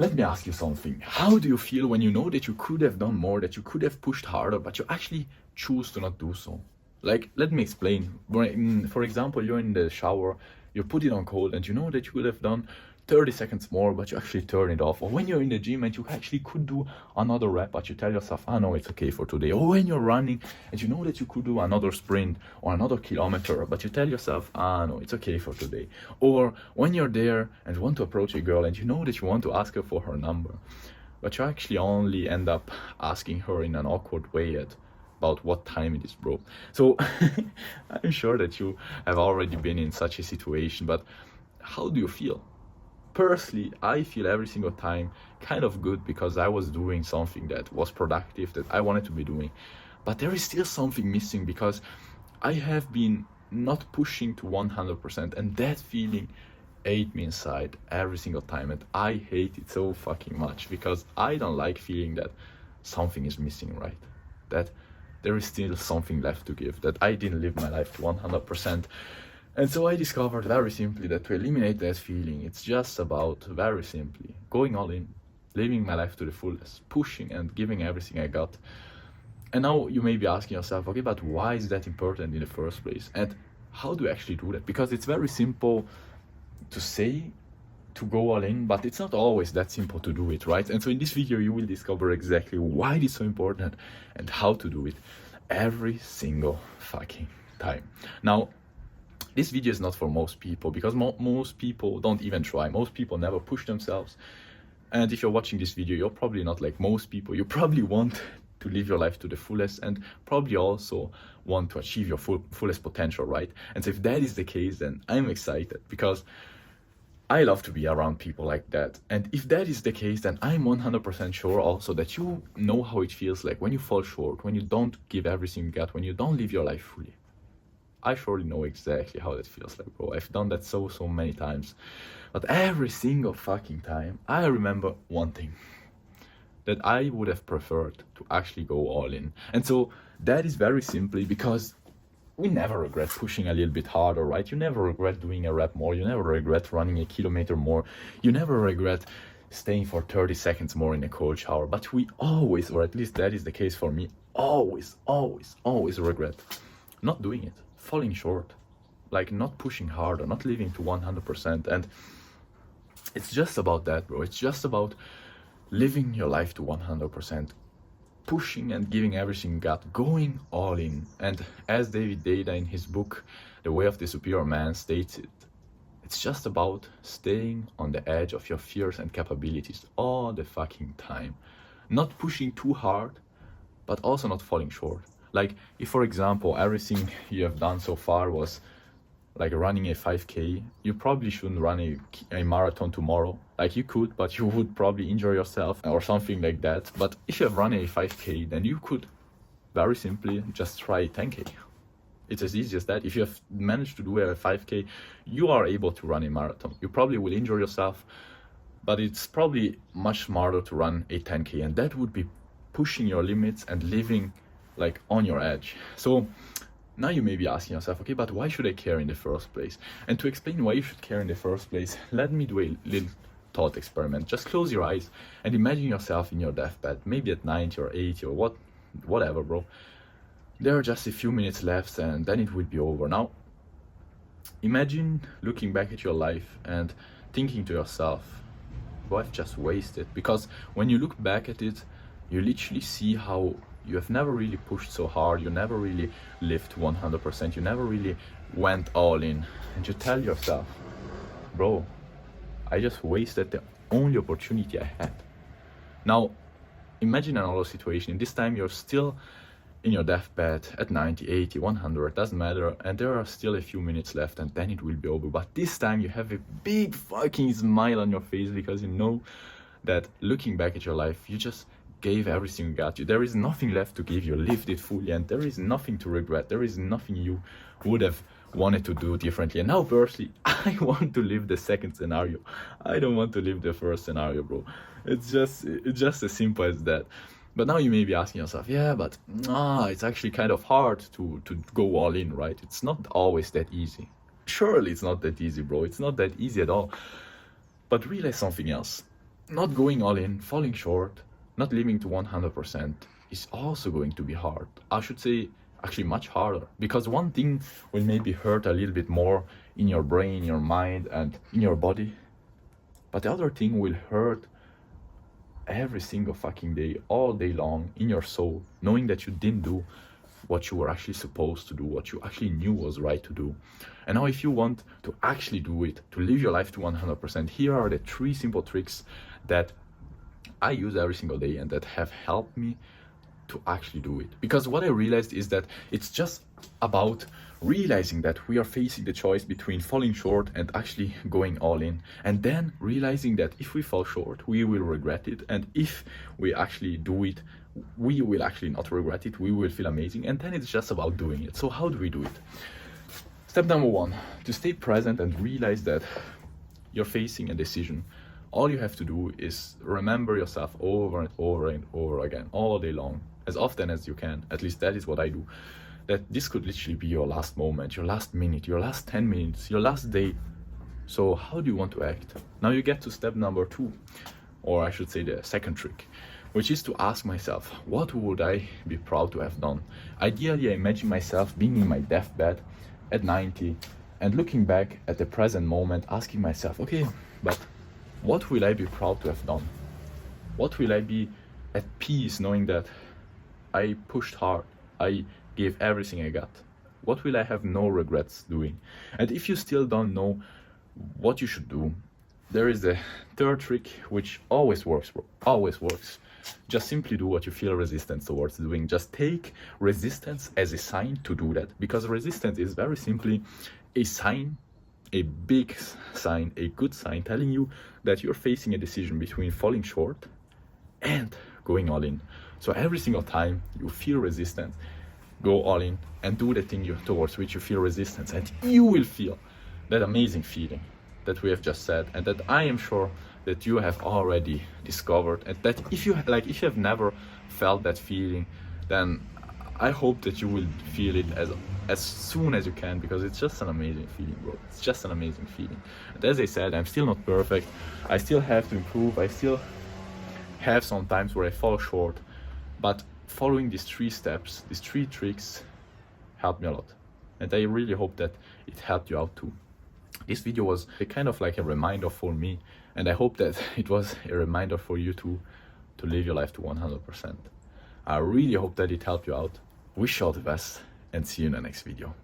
let me ask you something. How do you feel when you know that you could have done more, that you could have pushed harder, but you actually choose to not do so? Like, let me explain. For example, you're in the shower, you put it on cold, and you know that you could have done 30 seconds more, but you actually turn it off. Or when you're in the gym and you actually could do another rep, but you tell yourself, ah, no, it's okay for today. Or when you're running and you know that you could do another sprint or another kilometer, but you tell yourself, ah, no, it's okay for today. Or when you're there and want to approach a girl and you know that you want to ask her for her number, but you actually only end up asking her in an awkward way at about what time it is, bro. So I'm sure that you have already been in such a situation, but how do you feel? Personally, I feel every single time kind of good because I was doing something that was productive, that I wanted to be doing. But there is still something missing because I have been not pushing to 100%, and that feeling ate me inside every single time, and I hate it so fucking much because I don't like feeling that something is missing, right? That there is still something left to give, that I didn't live my life to 100%. And so I discovered very simply that to eliminate that feeling, it's just about, very simply, going all in, living my life to the fullest, pushing and giving everything I got. And now you may be asking yourself, okay, but why is that important in the first place? And how do you actually do that? Because it's very simple to say, to go all in, but it's not always that simple to do it, right? And so in this video, you will discover exactly why it is so important and how to do it every single fucking time. Now, this video is not for most people because most people don't even try. Most people never push themselves. And if you're watching this video, you're probably not like most people. You probably want to live your life to the fullest and probably also want to achieve your fullest potential, right? And so if that is the case, then I'm excited because I love to be around people like that. And if that is the case, then I'm 100% sure also that you know how it feels like when you fall short, when you don't give everything you got, when you don't live your life fully. I surely know exactly how that feels like, bro. I've done that so many times. But every single fucking time, I remember one thing. That I would have preferred to actually go all in. And so that is very simply because we never regret pushing a little bit harder, right? You never regret doing a rep more. You never regret running a kilometer more. You never regret staying for 30 seconds more in a cold shower. But we always, or at least that is the case for me, always regret not doing it. Falling short, like not pushing harder, not living to 100%. And it's just about that, bro. It's just about living your life to 100%, pushing and giving everything you got, going all in. And as David Deida in his book The Way of the Superior Man states it, it's just about staying on the edge of your fears and capabilities all the fucking time, not pushing too hard but also not falling short. Like, if, for example, everything you have done so far was like running a 5K, you probably shouldn't run a marathon tomorrow. Like, you could, but you would probably injure yourself or something like that. But if you have run a 5K, then you could very simply just try 10K. It's as easy as that. If you have managed to do a 5K, you are able to run a marathon. You probably will injure yourself, but it's probably much smarter to run a 10K. And that would be pushing your limits and living like on your edge. So now you may be asking yourself, okay, but why should I care in the first place? And to explain why you should care in the first place, let me do a little thought experiment. Just close your eyes and imagine yourself in your deathbed, maybe at 90 or 80 or whatever, bro. There are just a few minutes left and then it will be over. Now, imagine looking back at your life and thinking to yourself, well, I've just wasted. Because when you look back at it, you literally see how you have never really pushed so hard, you never really lived 100%, you never really went all in. And you tell yourself, bro, I just wasted the only opportunity I had. Now, imagine another situation. This time you're still in your deathbed at 90, 80, 100, doesn't matter, and there are still a few minutes left and then it will be over. But this time you have a big fucking smile on your face because you know that looking back at your life, you just gave everything you got. There is nothing left to give. You lived it fully and there is nothing to regret. There is nothing you would have wanted to do differently. And now personally, I want to live the second scenario. I don't want to live the first scenario, bro. It's just as simple as that. But now you may be asking yourself, yeah, but it's actually kind of hard to go all in, right? It's not always that easy. Surely it's not that easy, bro. It's not that easy at all. But realize something else. not going all in, falling short, not living to 100% is also going to be hard. I should say actually much harder, because one thing will maybe hurt a little bit more in your brain, your mind, and in your body, but the other thing will hurt every single fucking day, all day long, in your soul, knowing that you didn't do what you were actually supposed to do, what you actually knew was right to do. And now if you want to actually do it, to live your life to 100%, here are the 3 simple tricks that I use every single day and that have helped me to actually do it. Because what I realized is that it's just about realizing that we are facing the choice between falling short and actually going all in, and then realizing that if we fall short, we will regret it, and if we actually do it, we will actually not regret it, we will feel amazing, and then it's just about doing it. So how do we do it? Step number 1, to stay present and realize that you're facing a decision. All you have to do is remember yourself over and over and over again, all day long, as often as you can. At least that is what I do. That this could literally be your last moment, your last minute, your last 10 minutes, your last day. So how do you want to act? Now you get to step number 2, or I should say the second trick, which is to ask myself, what would I be proud to have done? Ideally, I imagine myself being in my deathbed at 90 and looking back at the present moment, asking myself, okay, but what will I be proud to have done? What will I be at peace knowing that I pushed hard, I gave everything I got? What will I have no regrets doing? And if you still don't know what you should do, there is a third trick which always works, always works. Just simply do what you feel resistance towards doing. Just take resistance as a sign to do that, because resistance is very simply a sign, a big sign, a good sign telling you that you're facing a decision between falling short and going all in. So every single time you feel resistance, go all in and do the thing towards which you feel resistance, and you will feel that amazing feeling that we have just said, and that I am sure that you have already discovered. And that if you have never felt that feeling, then I hope that you will feel it as soon as you can, because it's just an amazing feeling, bro. It's just an amazing feeling. And as I said, I'm still not perfect. I still have to improve. I still have some times where I fall short, but following these 3 steps, these 3 tricks helped me a lot. And I really hope that it helped you out too. This video was a kind of like a reminder for me, and I hope that it was a reminder for you too, to live your life to 100%. I really hope that it helped you out. Wish you all the best, and see you in the next video.